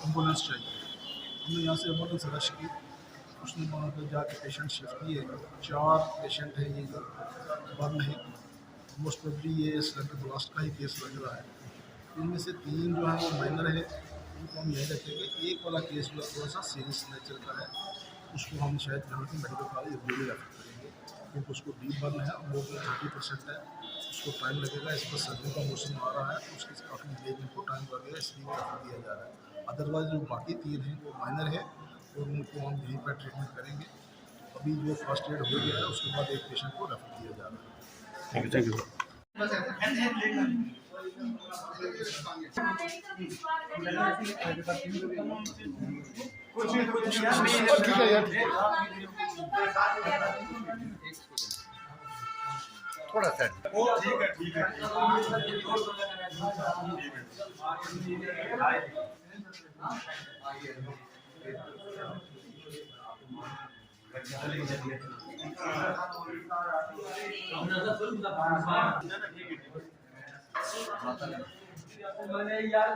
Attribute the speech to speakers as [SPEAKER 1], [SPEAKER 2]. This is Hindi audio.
[SPEAKER 1] एम्बुलेंस चाहिए, हमने यहाँ से एम्बुलेंस रश की, उसने वहाँ पर जाके पेशेंट शिफ्ट किए। 4 पेशेंट हैं, ये बर्न है, मोस्ट प्रोबेबली ये सिलेंडर ब्लास्ट का ही केस लग रहा है। इनमें से 3 जो है वो माइनर है, उनको हम यही रखेंगे। एक वाला केस जो थोड़ा सा सीरियस नेचर का है, उसको हम शायद यहाँ से मेडिकल कॉलेज रेफर करेंगे, क्योंकि उसको डीप बर्न है, वो 30% है, उसको टाइम लगेगा। इस पर सर्दी का मौसम आ रहा है, उसके काफ़ी देर में टाइम लगेगा, इसलिए रेफर दिया जा रहा है। अदरवाइज जो बाकी 3 हैं वो माइनर है और उनको हम यहीं पर ट्रीटमेंट करेंगे। अभी जो फर्स्ट एड हो गया है, उसके बाद एक पेशेंट को रेफर दिया जा रहा है। Thank you. ठीक है यार, थोड़ा सा ठीक है। मैंने यार